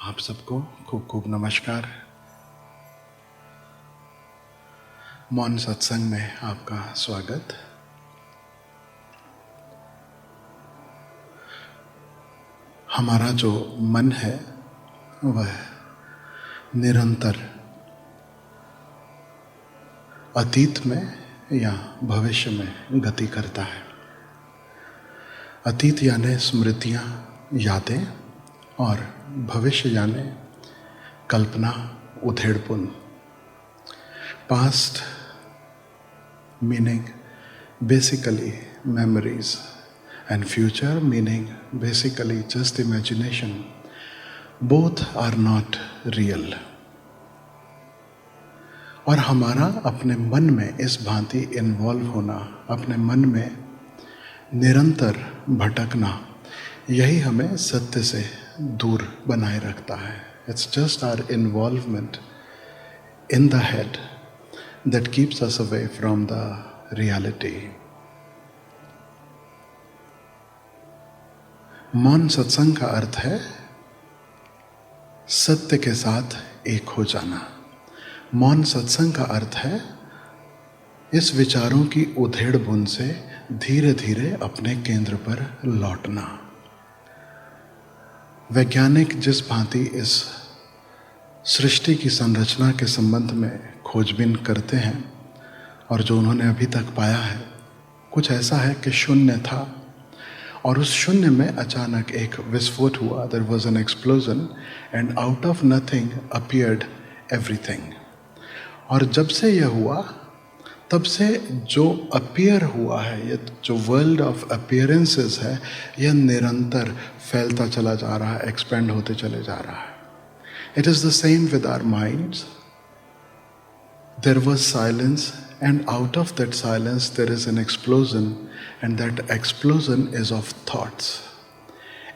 आप सबको खूब खूब नमस्कार। मौन सत्संग में आपका स्वागत। हमारा जो मन है वह निरंतर अतीत में या भविष्य में गति करता है। अतीत यानी स्मृतियाँ, यादें, और भविष्य यानी कल्पना, उधेड़पुन। Past meaning basically memories and future meaning basically just imagination. Both are not real. और हमारा अपने मन में इस भांति इन्वॉल्व होना, अपने मन में निरंतर भटकना, यही हमें सत्य से दूर बनाए रखता है. It's just our involvement in the head that keeps us away from the reality. मौन सत्संग का अर्थ है सत्य के साथ एक हो जाना. मौन सत्संग का अर्थ है इस विचारों की उधेड़ बुन से धीरे धीरे अपने केंद्र पर लौटना. वैज्ञानिक जिस भांति इस सृष्टि की संरचना के संबंध में खोजबीन करते हैं और जो उन्होंने अभी तक पाया है, कुछ ऐसा है कि शून्य था और उस शून्य में अचानक एक विस्फोट हुआ. There was an explosion and out of nothing appeared everything. और जब से यह हुआ तब से जो अपीयर हुआ है, ये जो वर्ल्ड ऑफ अपीयरेंसेस है, यह निरंतर फैलता चला जा रहा है, एक्सपेंड होते चले जा रहा है. It is the same with our minds. There was silence, and out of that silence there is an explosion, and that explosion is of thoughts.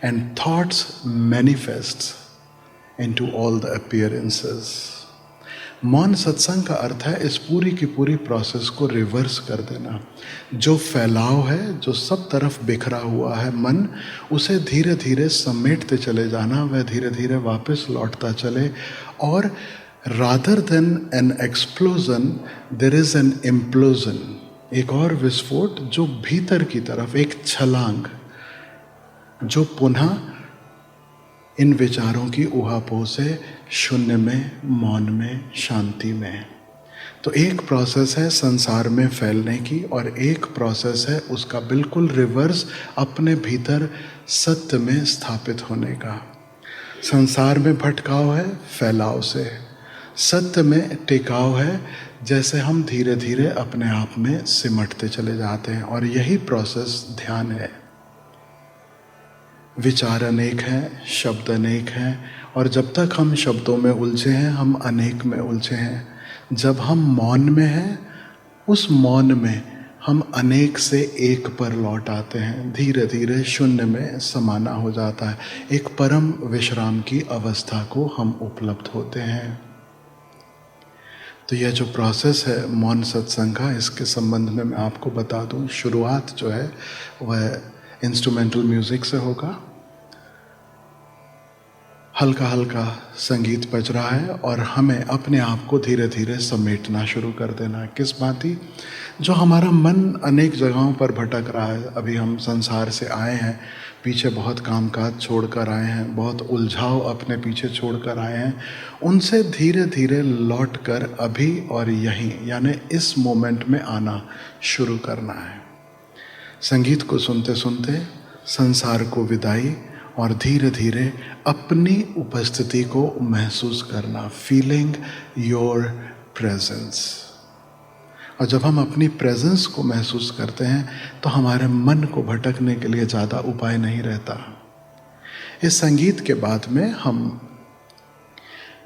And thoughts manifests into all the appearances. मौन सत्संग का अर्थ है इस पूरी की पूरी process को reverse कर देना. जो फैलाव है, जो सब तरफ बिखरा हुआ है मन, उसे धीरे धीरे समेटते चले जाना. वह धीरे धीरे वापस लौटता चले और rather than an explosion there is an implosion. एक और विस्फोट जो भीतर की तरफ, एक छलांग जो पुनः इन विचारों की उहापोह से शून्य में, मौन में, शांति में. तो एक प्रोसेस है संसार में फैलने की और एक प्रोसेस है उसका बिल्कुल रिवर्स, अपने भीतर सत्य में स्थापित होने का. संसार में भटकाव है फैलाव से, सत्य में टिकाव है जैसे हम धीरे धीरे अपने आप में सिमटते चले जाते हैं. और यही प्रोसेस ध्यान है. विचार अनेक हैं, शब्द अनेक हैं, और जब तक हम शब्दों में उलझे हैं हम अनेक में उलझे हैं. जब हम मौन में हैं, उस मौन में हम अनेक से एक पर लौट आते हैं. धीरे धीरे शून्य में समाना हो जाता है. एक परम विश्राम की अवस्था को हम उपलब्ध होते हैं. तो यह जो प्रोसेस है मौन सत्संग का, इसके संबंध में मैं आपको बता दूं. शुरुआत जो है वह इंस्ट्रूमेंटल म्यूजिक से होगा. हल्का हल्का संगीत बज रहा है और हमें अपने आप को धीरे धीरे समेटना शुरू कर देना है. किस भांति? जो हमारा मन अनेक जगहों पर भटक रहा है. अभी हम संसार से आए हैं, पीछे बहुत कामकाज छोड़कर आए हैं, बहुत उलझाव अपने पीछे छोड़कर आए हैं. उनसे धीरे धीरे लौटकर अभी और यहीं यानी इस मोमेंट में आना शुरू करना है. संगीत को सुनते सुनते संसार को विदाई और धीरे धीरे अपनी उपस्थिति को महसूस करना. Feeling your presence. और जब हम अपनी प्रेजेंस को महसूस करते हैं तो हमारे मन को भटकने के लिए ज़्यादा उपाय नहीं रहता. इस संगीत के बाद में हम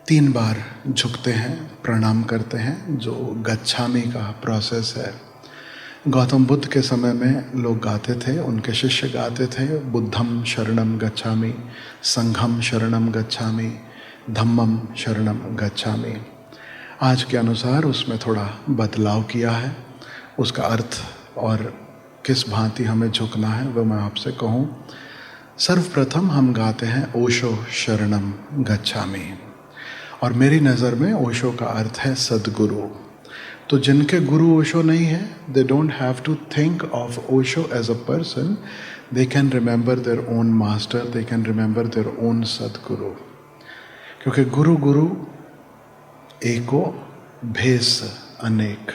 3 बार झुकते हैं, प्रणाम करते हैं, जो गच्छामी का प्रोसेस है. गौतम बुद्ध के समय में लोग गाते थे, उनके शिष्य गाते थे, बुद्धम शरणम गच्छामि, संघम शरणम गच्छामि, धम्मम शरणम गच्छामि. आज के अनुसार उसमें थोड़ा बदलाव किया है. उसका अर्थ और किस भांति हमें झुकना है वह मैं आपसे कहूँ. सर्वप्रथम हम गाते हैं ओशो शरणम गच्छामि, और मेरी नज़र में ओशो का अर्थ है सद्गुरु। तो जिनके गुरु ओशो नहीं है, they don't have to think of Osho as a person, they can remember their own master, they can remember their own Sadguru. क्योंकि गुरु गुरु एको भेष अनेक,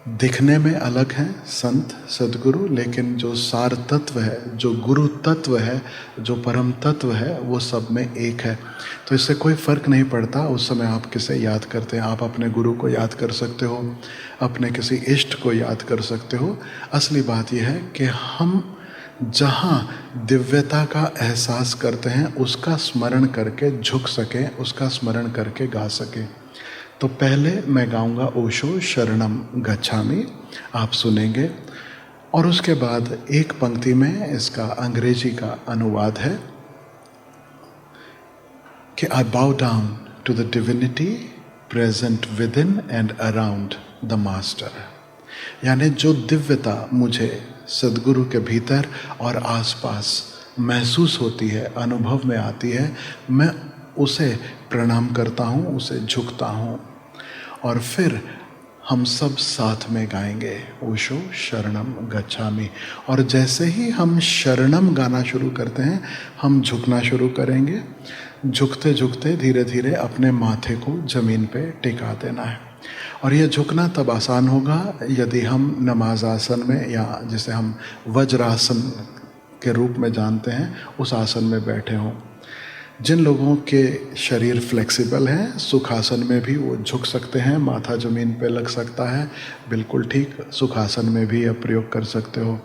दिखने में अलग हैं संत सदगुरु, लेकिन जो सार तत्व है, जो गुरु तत्व है, जो परम तत्व है, वो सब में एक है। तो इससे कोई फर्क नहीं पड़ता उस समय आप किसे याद करते हैं। आप अपने गुरु को याद कर सकते हो, अपने किसी इष्ट को याद कर सकते हो। असली बात यह है कि हम जहाँ दिव्यता का एहसास करते हैं उसका स्मरण करके झुक सकें, उसका स्मरण करके गा सकें। तो पहले मैं गाऊंगा ओशो शरणम गच्छामि, आप सुनेंगे, और उसके बाद एक पंक्ति में इसका अंग्रेजी का अनुवाद है कि I bow down to the divinity present within and around the master. यानी जो दिव्यता मुझे सदगुरु के भीतर और आसपास महसूस होती है, अनुभव में आती है, मैं उसे प्रणाम करता हूँ, उसे झुकता हूँ। और फिर हम सब साथ में गाएंगे ओशो शरणम गच्छामि। और जैसे ही हम शरणम गाना शुरू करते हैं, हम झुकना शुरू करेंगे। झुकते झुकते धीरे धीरे अपने माथे को जमीन पे टिका देना है। और यह झुकना तब आसान होगा यदि हम नमाज आसन में, या जिसे हम वज्रासन के रूप में जानते हैं, उस आसन में बैठे हों। जिन लोगों के शरीर फ्लेक्सिबल हैं, सुखासन में भी वो झुक सकते हैं, माथा ज़मीन पे लग सकता है, बिल्कुल ठीक। सुखासन में भी यह प्रयोग कर सकते हो।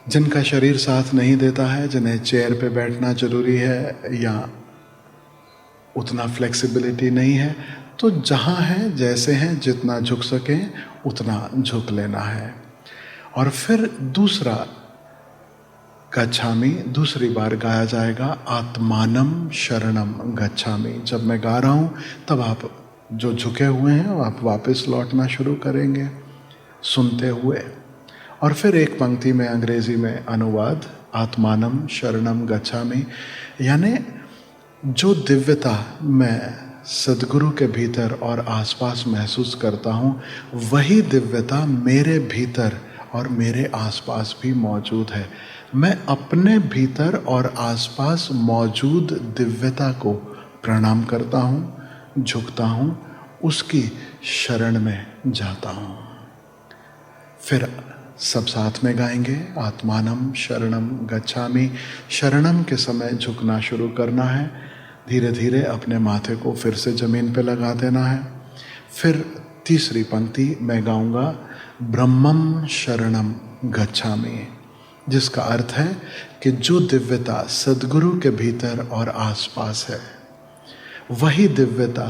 जिनका शरीर साथ नहीं देता है, जिन्हें चेयर पे बैठना जरूरी है या उतना फ्लेक्सिबिलिटी नहीं है, तो जहाँ हैं, जैसे हैं, जितना झुक सकें उतना झुक लेना है। और फिर दूसरा गच्छामि दूसरी बार गाया जाएगा, आत्मानम शरणम गच्छामि। जब मैं गा रहा हूँ तब आप जो झुके हुए हैं आप वापस लौटना शुरू करेंगे सुनते हुए। और फिर एक पंक्ति में अंग्रेजी में अनुवाद, आत्मानम शरणम गच्छामि, यानी जो दिव्यता मैं सदगुरु के भीतर और आसपास महसूस करता हूँ, वही दिव्यता मेरे भीतर और मेरे आसपास भी मौजूद है। मैं अपने भीतर और आसपास मौजूद दिव्यता को प्रणाम करता हूँ, झुकता हूँ, उसकी शरण में जाता हूँ। फिर सब साथ में गाएंगे, आत्मानम शरणम गच्छामि। शरणम के समय झुकना शुरू करना है, धीरे धीरे अपने माथे को फिर से जमीन पे लगा देना है। फिर तीसरी पंक्ति मैं गाऊंगा, ब्रह्मम शरणम गच्छामि, जिसका अर्थ है कि जो दिव्यता सदगुरु के भीतर और आसपास है, वही दिव्यता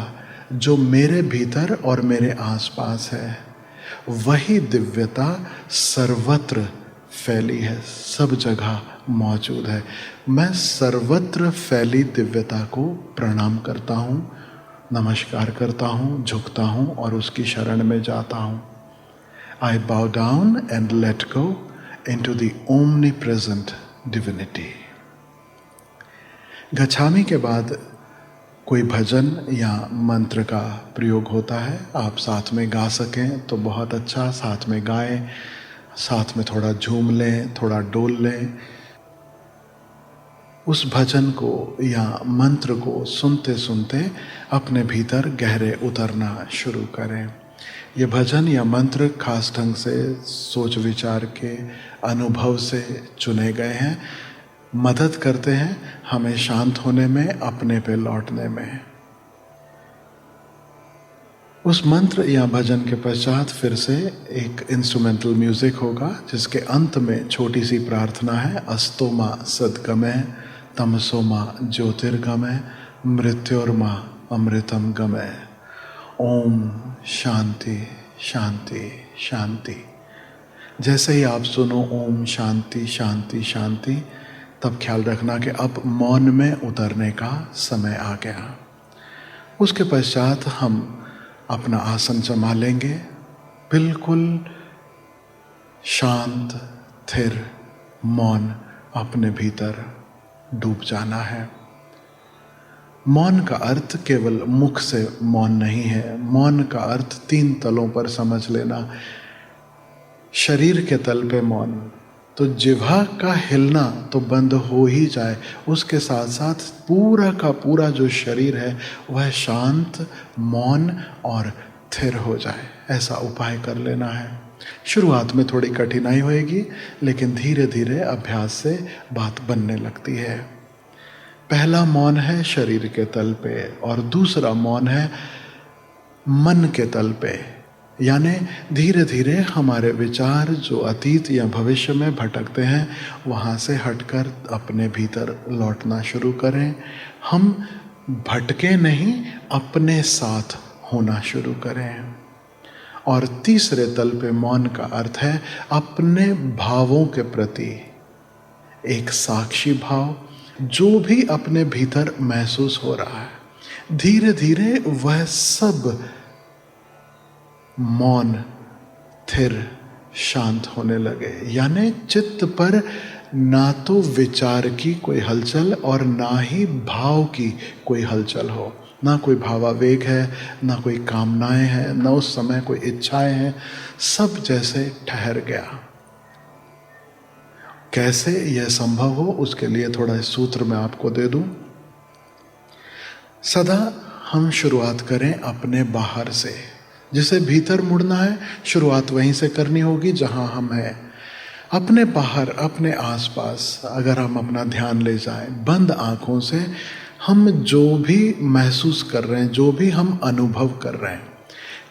जो मेरे भीतर और मेरे आसपास है, वही दिव्यता सर्वत्र फैली है, सब जगह मौजूद है। मैं सर्वत्र फैली दिव्यता को प्रणाम करता हूँ, नमस्कार करता हूँ, झुकता हूँ और उसकी शरण में जाता हूँ। I bow down and let go into the omnipresent divinity. गच्छामि के बाद कोई भजन या मंत्र का प्रयोग होता है। आप साथ में गा सकें तो बहुत अच्छा, साथ में गाएं, साथ में थोड़ा झूम लें, थोड़ा डोल लें। उस भजन को या मंत्र को सुनते सुनते अपने भीतर गहरे उतरना शुरू करें। ये भजन या मंत्र खास ढंग से सोच विचार के अनुभव से चुने गए हैं, मदद करते हैं हमें शांत होने में, अपने पे लौटने में। उस मंत्र या भजन के पश्चात फिर से एक इंस्ट्रूमेंटल म्यूजिक होगा, जिसके अंत में छोटी सी प्रार्थना है, अस्तोमा सद्गमय तमसोमा ज्योतिर्गमय मृत्योर्मा अमृतम गमय। ओम शांति शांति शांति। जैसे ही आप सुनो ओम शांति शांति शांति, तब ख्याल रखना कि अब मौन में उतरने का समय आ गया। उसके पश्चात हम अपना आसन जमा लेंगे, बिल्कुल शांत, स्थिर, मौन, अपने भीतर डूब जाना है। मौन का अर्थ केवल मुख से मौन नहीं है। मौन का अर्थ 3 तलों पर समझ लेना। शरीर के तल पे मौन, तो जिह्वा का हिलना तो बंद हो ही जाए, उसके साथ साथ पूरा का पूरा जो शरीर है वह शांत, मौन और स्थिर हो जाए, ऐसा उपाय कर लेना है। शुरुआत में थोड़ी कठिनाई होएगी, लेकिन धीरे धीरे अभ्यास से बात बनने लगती है। पहला मौन है शरीर के तल पे और दूसरा मौन है मन के तल पे। यानी धीरे धीरे हमारे विचार जो अतीत या भविष्य में भटकते हैं वहाँ से हटकर अपने भीतर लौटना शुरू करें। हम भटके नहीं, अपने साथ होना शुरू करें। और तीसरे तल पे मौन का अर्थ है अपने भावों के प्रति एक साक्षी भाव, जो भी अपने भीतर महसूस हो रहा है धीरे धीरे वह सब मौन, स्थिर, शांत होने लगे। यानी चित्त पर ना तो विचार की कोई हलचल और ना ही भाव की कोई हलचल हो, ना कोई भावावेग है, ना कोई कामनाएं हैं, ना उस समय कोई इच्छाएं हैं, सब जैसे ठहर गया। कैसे यह संभव हो, उसके लिए थोड़ा सूत्र मैं आपको दे दूं। सदा हम शुरुआत करें अपने बाहर से। जिसे भीतर मुड़ना है शुरुआत वहीं से करनी होगी जहां हम हैं। अपने बाहर, अपने आसपास अगर हम अपना ध्यान ले जाएं, बंद आंखों से हम जो भी महसूस कर रहे हैं, जो भी हम अनुभव कर रहे हैं,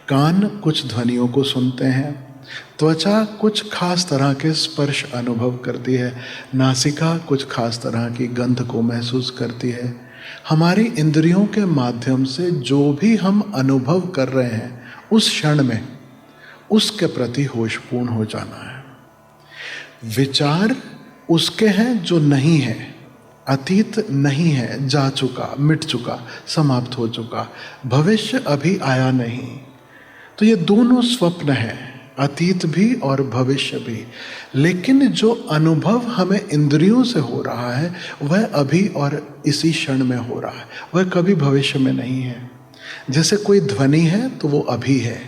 कान कुछ ध्वनियों को सुनते हैं, त्वचा कुछ खास तरह के स्पर्श अनुभव करती है, नासिका कुछ खास तरह की गंध को महसूस करती है। हमारी इंद्रियों के माध्यम से जो भी हम अनुभव कर रहे हैं उस क्षण में उसके प्रति होशपूर्ण हो जाना है। विचार उसके हैं जो नहीं है, अतीत नहीं है, जा चुका, मिट चुका, समाप्त हो चुका, भविष्य अभी आया नहीं। तो ये दोनों स्वप्न हैं, अतीत भी और भविष्य भी। लेकिन जो अनुभव हमें इंद्रियों से हो रहा है वह अभी और इसी क्षण में हो रहा है, वह कभी भविष्य में नहीं है। जैसे कोई ध्वनि है तो वो अभी है,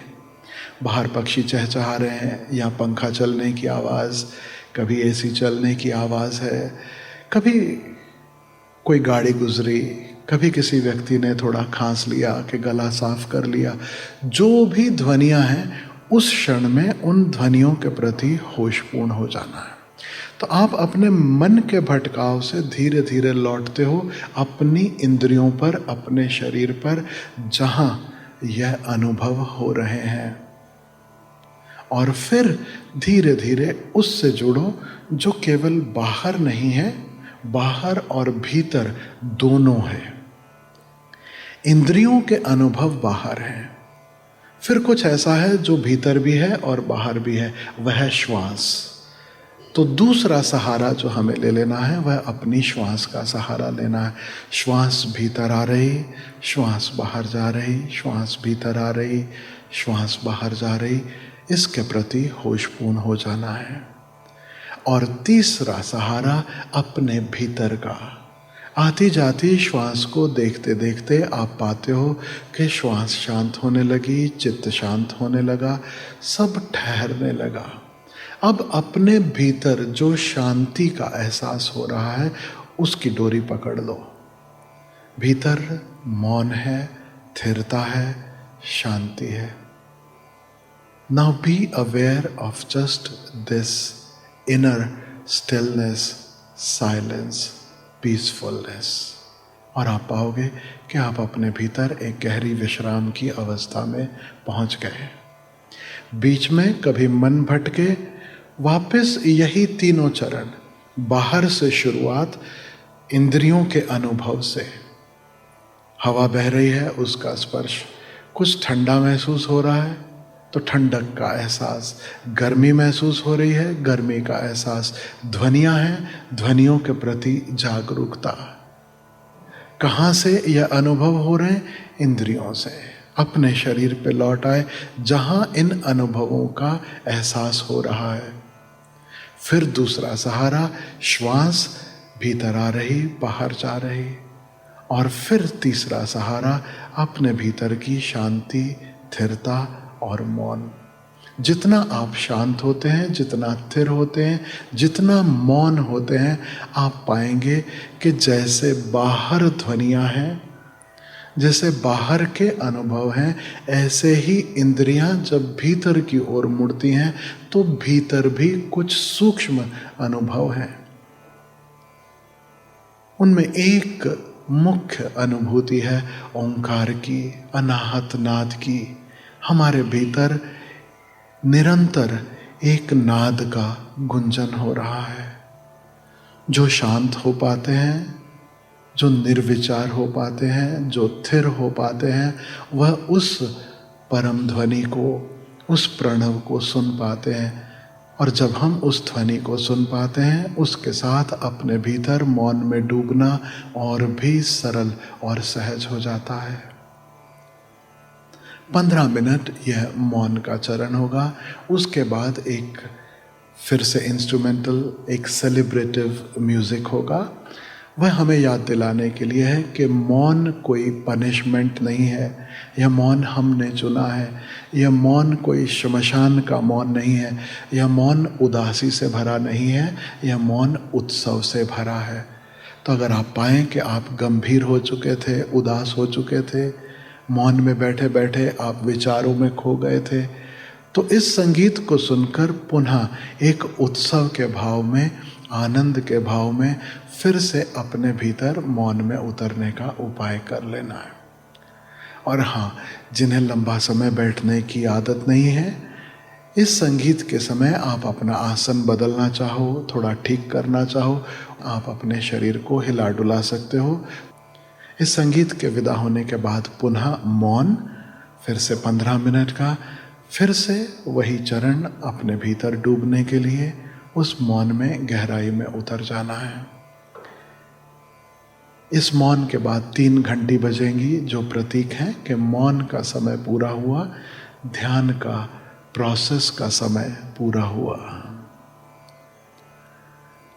बाहर पक्षी चहचहा रहे हैं या पंखा चलने की आवाज़, कभी एसी चलने की आवाज़ है, कभी कोई गाड़ी गुजरी, कभी किसी व्यक्ति ने थोड़ा खांस लिया कि गला साफ कर लिया। जो भी ध्वनियाँ हैं उस क्षण में उन ध्वनियों के प्रति होशपूर्ण हो जाना है। तो आप अपने मन के भटकाव से धीरे धीरे लौटते हो अपनी इंद्रियों पर, अपने शरीर पर, जहां यह अनुभव हो रहे हैं, और फिर धीरे धीरे उससे जुड़ो जो केवल बाहर नहीं है, बाहर और भीतर दोनों है। इंद्रियों के अनुभव बाहर हैं, फिर कुछ ऐसा है जो भीतर भी है और बाहर भी है, वह श्वास। तो दूसरा सहारा जो हमें ले लेना है वह अपनी श्वास का सहारा लेना है। श्वास भीतर आ रही, श्वास बाहर जा रही, श्वास भीतर आ रही, श्वास बाहर जा रही, इसके प्रति होशपूर्ण हो जाना है। और तीसरा सहारा अपने भीतर का। आती जाती श्वास को देखते देखते आप पाते हो कि श्वास शांत होने लगी, चित्त शांत होने लगा, सब ठहरने लगा। अब अपने भीतर जो शांति का एहसास हो रहा है उसकी डोरी पकड़ लो। भीतर मौन है, स्थिरता है, शांति है। Now be aware of just this inner stillness, silence, peacefulness, और आप पाओगे कि आप अपने भीतर एक गहरी विश्राम की अवस्था में पहुंच गए। बीच में कभी मन भटके, वापस यही तीनों चरण, बाहर से शुरुआत, इंद्रियों के अनुभव से। हवा बह रही है, उसका स्पर्श, कुछ ठंडा महसूस हो रहा है तो ठंडक का एहसास, गर्मी महसूस हो रही है, गर्मी का एहसास, ध्वनियां हैं, ध्वनियों के प्रति जागरूकता। कहाँ से यह अनुभव हो रहे हैं? इंद्रियों से। अपने शरीर पे लौट आए जहां इन अनुभवों का एहसास हो रहा है। फिर दूसरा सहारा, श्वास भीतर आ रही, बाहर जा रही, और फिर तीसरा सहारा, अपने भीतर की शांति, स्थिरता और मौन। जितना आप शांत होते हैं, जितना स्थिर होते हैं, जितना मौन होते हैं, आप पाएंगे कि जैसे बाहर ध्वनियां हैं, जैसे बाहर के अनुभव हैं, ऐसे ही इंद्रियां जब भीतर की ओर मुड़ती हैं तो भीतर भी कुछ सूक्ष्म अनुभव हैं। उनमें एक मुख्य अनुभूति है ओंकार की, अनाहत नाद की। हमारे भीतर निरंतर एक नाद का गुंजन हो रहा है। जो शांत हो पाते हैं, जो निर्विचार हो पाते हैं, जो स्थिर हो पाते हैं, वह उस परम ध्वनि को, उस प्रणव को सुन पाते हैं। और जब हम उस ध्वनि को सुन पाते हैं, उसके साथ अपने भीतर मौन में डूबना और भी सरल और सहज हो जाता है। 15 मिनट यह मौन का चरण होगा। उसके बाद एक फिर से इंस्ट्रूमेंटल, एक सेलिब्रेटिव म्यूजिक होगा। वह हमें याद दिलाने के लिए है कि मौन कोई पनिशमेंट नहीं है। यह मौन हमने चुना है। यह मौन कोई श्मशान का मौन नहीं है। यह मौन उदासी से भरा नहीं है। यह मौन उत्सव से भरा है। तो अगर आप पाएं कि आप गंभीर हो चुके थे, उदास हो चुके थे, मौन में बैठे बैठे आप विचारों में खो गए थे, तो इस संगीत को सुनकर पुनः एक उत्सव के भाव में, आनंद के भाव में फिर से अपने भीतर मौन में उतरने का उपाय कर लेना है। और हाँ, जिन्हें लंबा समय बैठने की आदत नहीं है, इस संगीत के समय आप अपना आसन बदलना चाहो, थोड़ा ठीक करना चाहो, आप अपने शरीर को हिला डुला सकते हो। इस संगीत के विदा होने के बाद पुनः मौन, फिर से 15 मिनट का, फिर से वही चरण अपने भीतर डूबने के लिए उस मौन में गहराई में उतर जाना है। इस मौन के बाद 3 घंटी बजेंगी, जो प्रतीक है कि मौन का समय पूरा हुआ, ध्यान का प्रोसेस का समय पूरा हुआ।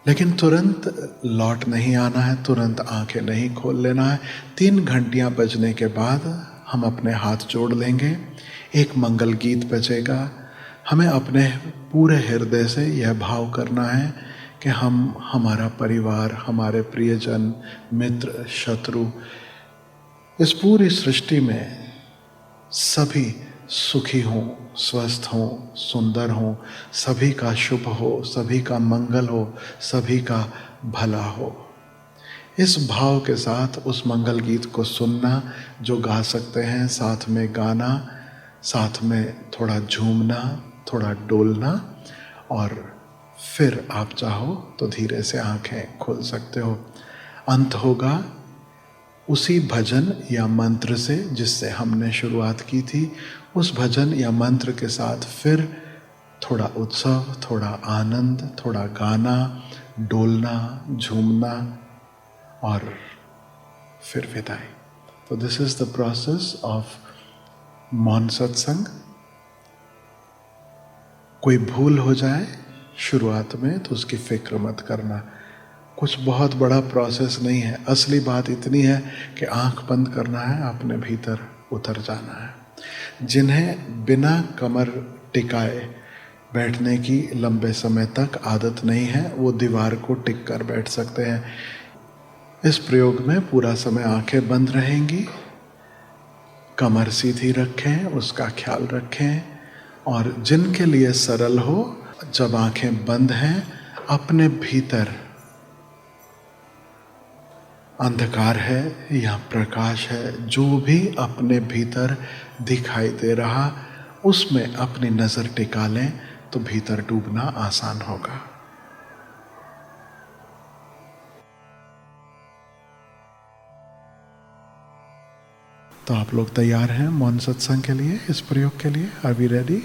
लेकिन तुरंत लौट नहीं आना है, तुरंत आंखें नहीं खोल लेना है। 3 घंटियां बजने के बाद हम अपने हाथ जोड़ लेंगे, एक मंगल गीत बजेगा। हमें अपने पूरे हृदय से यह भाव करना है कि हम, हमारा परिवार, हमारे प्रियजन, मित्र, शत्रु, इस पूरी सृष्टि में सभी सुखी हों, स्वस्थ हों, सुंदर हों, सभी का शुभ हो, सभी का मंगल हो, सभी का भला हो। इस भाव के साथ उस मंगल गीत को सुनना, जो गा सकते हैं साथ में गाना, साथ में थोड़ा झूमना, थोड़ा डोलना, और फिर आप चाहो तो धीरे से आंखें खोल सकते हो। अंत होगा उसी भजन या मंत्र से जिससे हमने शुरुआत की थी। उस भजन या मंत्र के साथ फिर थोड़ा उत्सव, थोड़ा आनंद, थोड़ा गाना, डोलना, झूमना, और फिर विदाई। तो this is the process of मौन सत्संग। कोई भूल हो जाए शुरुआत में तो उसकी फिक्र मत करना। कुछ बहुत बड़ा प्रोसेस नहीं है। असली बात इतनी है कि आंख बंद करना है, अपने भीतर उतर जाना है। जिन्हें बिना कमर टिकाए बैठने की लंबे समय तक आदत नहीं है, वो दीवार को टिक कर बैठ सकते हैं। इस प्रयोग में पूरा समय आंखें बंद रहेंगी। कमर सीधी रखें, उसका ख्याल रखें। और जिनके लिए सरल हो, जब आंखें बंद हैं, अपने भीतर अंधकार है या प्रकाश है, जो भी अपने भीतर दिखाई दे रहा, उसमें अपनी नजर टिका लें तो भीतर डूबना आसान होगा। तो आप लोग तैयार हैं मौन सत्संग के लिए, इस प्रयोग के लिए? Are we ready?